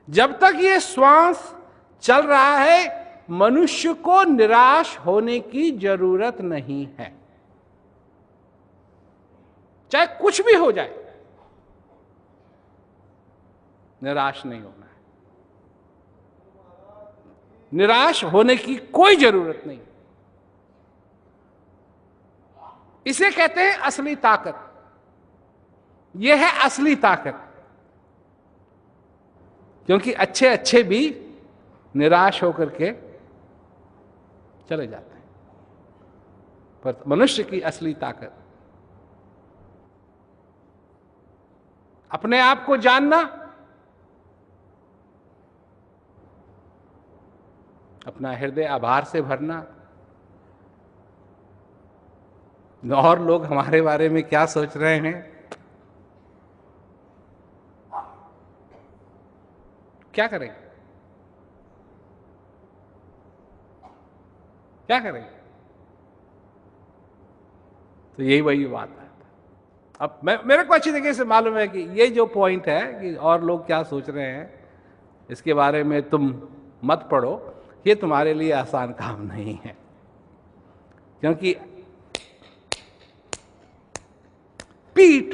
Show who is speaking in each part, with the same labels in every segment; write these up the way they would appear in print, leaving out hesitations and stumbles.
Speaker 1: जब तक ये श्वास चल रहा है मनुष्य को निराश होने की जरूरत नहीं है, चाहे कुछ भी हो जाए, निराश नहीं होना है। निराश होने की कोई जरूरत नहीं। इसे कहते हैं असली ताकत। यह है असली ताकत। क्योंकि अच्छे अच्छे भी निराश होकर के चले जाते हैं, पर मनुष्य की असली ताकत अपने आप को जानना, अपना हृदय आभार से भरना, और लोग हमारे बारे में क्या सोच रहे हैं, क्या करें, क्या करें। तो यही वही बात है। अब मेरे को अच्छी तरीके से मालूम है कि ये जो पॉइंट है कि और लोग क्या सोच रहे हैं, इसके बारे में तुम मत पढ़ो, ये तुम्हारे लिए आसान काम नहीं है। क्योंकि पीट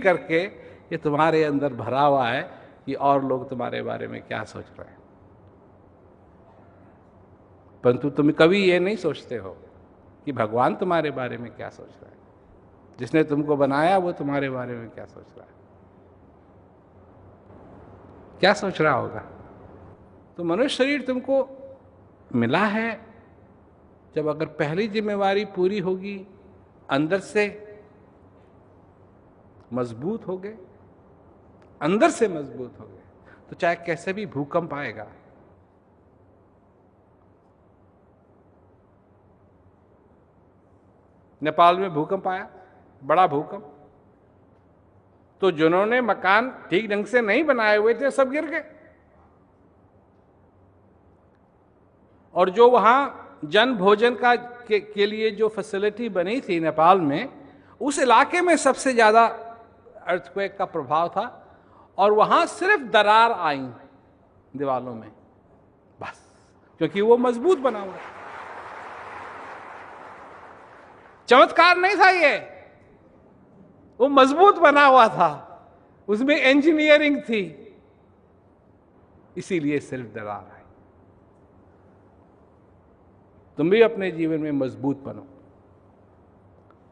Speaker 1: करके ये तुम्हारे अंदर भरा हुआ है कि और लोग तुम्हारे बारे में क्या सोच रहे हैं। परंतु तुम कभी ये नहीं सोचते हो कि भगवान तुम्हारे बारे में क्या सोच रहा है, जिसने तुमको बनाया वो तुम्हारे बारे में क्या सोच रहा है, क्या सोच रहा होगा। तो मनुष्य शरीर तुमको मिला है, जब अगर पहली जिम्मेवारी पूरी होगी, अंदर से मजबूत हो गए, अंदर से मजबूत हो गए, तो चाहे कैसे भी भूकंप आएगा, नेपाल में भूकंप आया, बड़ा भूकंप, तो जिन्होंने मकान ठीक ढंग से नहीं बनाए हुए थे सब गिर गए। और जो वहां जन भोजन के लिए जो फैसिलिटी बनी थी नेपाल में, उस इलाके में सबसे ज्यादा अर्थक्वेक का प्रभाव था, और वहां सिर्फ दरार आई दीवालों में बस, क्योंकि वो मजबूत बना हुआ। चमत्कार नहीं था ये, वो मजबूत बना हुआ था, उसमें इंजीनियरिंग थी, इसीलिए सिर्फ दरार आई। तुम भी अपने जीवन में मजबूत बनो,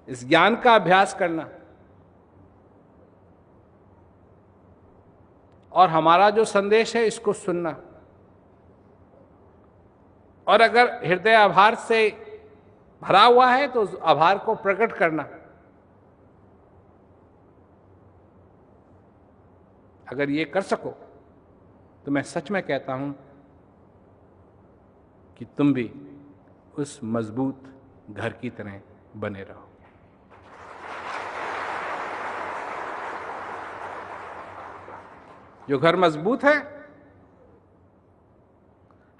Speaker 1: इस ज्ञान का अभ्यास करना, और हमारा जो संदेश है इसको सुनना, और अगर हृदय आभार से भरा हुआ है तो उस आभार को प्रकट करना। अगर ये कर सको तो मैं सच में कहता हूं कि तुम भी उस मजबूत घर की तरह बने रहो। जो घर मजबूत है,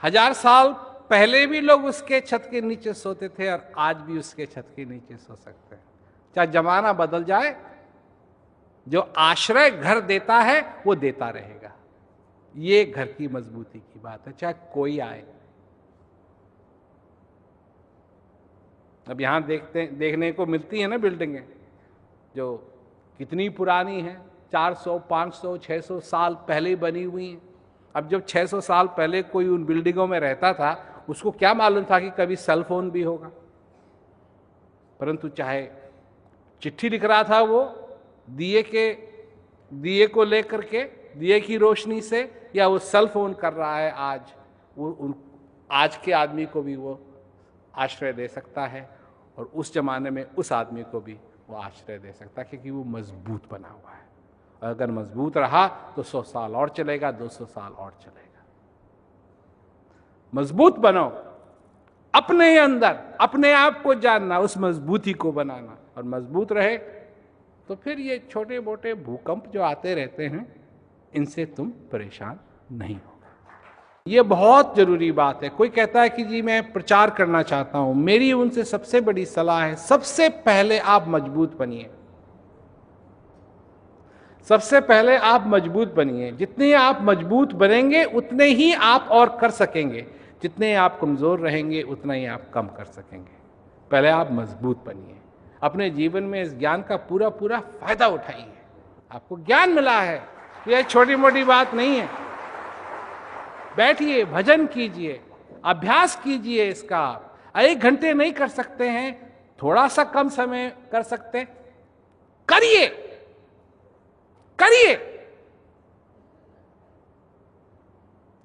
Speaker 1: 1000 साल पहले भी लोग उसके छत के नीचे सोते थे और आज भी उसके छत के नीचे सो सकते हैं। चाहे जमाना बदल जाए, जो आश्रय घर देता है वो देता रहेगा। ये घर की मजबूती की बात है, चाहे कोई आए। अब यहां देखने को मिलती है ना बिल्डिंगें जो कितनी पुरानी हैं, 400, 500, 600 साल पहले बनी हुई हैं। अब जब 600 साल पहले कोई उन बिल्डिंगों में रहता था, उसको क्या मालूम था कि कभी सेल फोन भी होगा। परंतु चाहे चिट्ठी लिख रहा था वो दिए को लेकर के, दिए की रोशनी से, या वो सेल फोन कर रहा है आज, आज के आदमी को भी वो आश्रय दे सकता है, और उस जमाने में उस आदमी को भी वो आश्रय दे सकता है, क्योंकि वो मजबूत बना हुआ है। और अगर मजबूत रहा तो 100 साल और चलेगा, 200 साल और चलेगा। मजबूत बनो, अपने अंदर अपने आप को जानना, उस मजबूती को बनाना, और मजबूत रहे तो फिर ये छोटे मोटे भूकंप जो आते रहते हैं, इनसे तुम परेशान नहीं हो। ये बहुत जरूरी बात है। कोई कहता है कि जी मैं प्रचार करना चाहता हूं, मेरी उनसे सबसे बड़ी सलाह है, सबसे पहले आप मजबूत बनिए। सबसे पहले आप मजबूत बनिए। जितने आप मजबूत बनेंगे उतने ही आप और कर सकेंगे, जितने आप कमज़ोर रहेंगे उतना ही आप कम कर सकेंगे। पहले आप मजबूत बनिए, अपने जीवन में इस ज्ञान का पूरा पूरा फायदा उठाइए। आपको ज्ञान मिला है, यह छोटी मोटी बात नहीं है। बैठिए, भजन कीजिए, अभ्यास कीजिए इसका। 1 घंटे नहीं कर सकते हैं, थोड़ा सा कम समय कर सकते हैं, करिए करिए,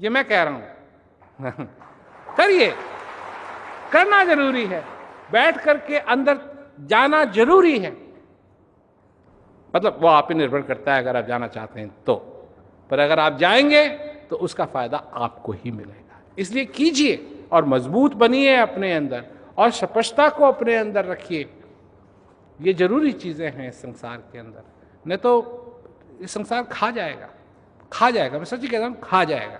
Speaker 1: ये मैं कह रहा हूं। करिए, करना जरूरी है, बैठ करके अंदर जाना जरूरी है। मतलब वो आप पे निर्भर करता है, अगर आप जाना चाहते हैं तो। पर अगर आप जाएंगे तो उसका फायदा आपको ही मिलेगा। इसलिए कीजिए और मजबूत बनिए अपने अंदर, और स्पष्टता को अपने अंदर रखिए। ये जरूरी चीजें हैं इस संसार के अंदर, नहीं तो ये संसार खा जाएगा, खा जाएगा। मैं सच्ची कहता हूं, खा जाएगा।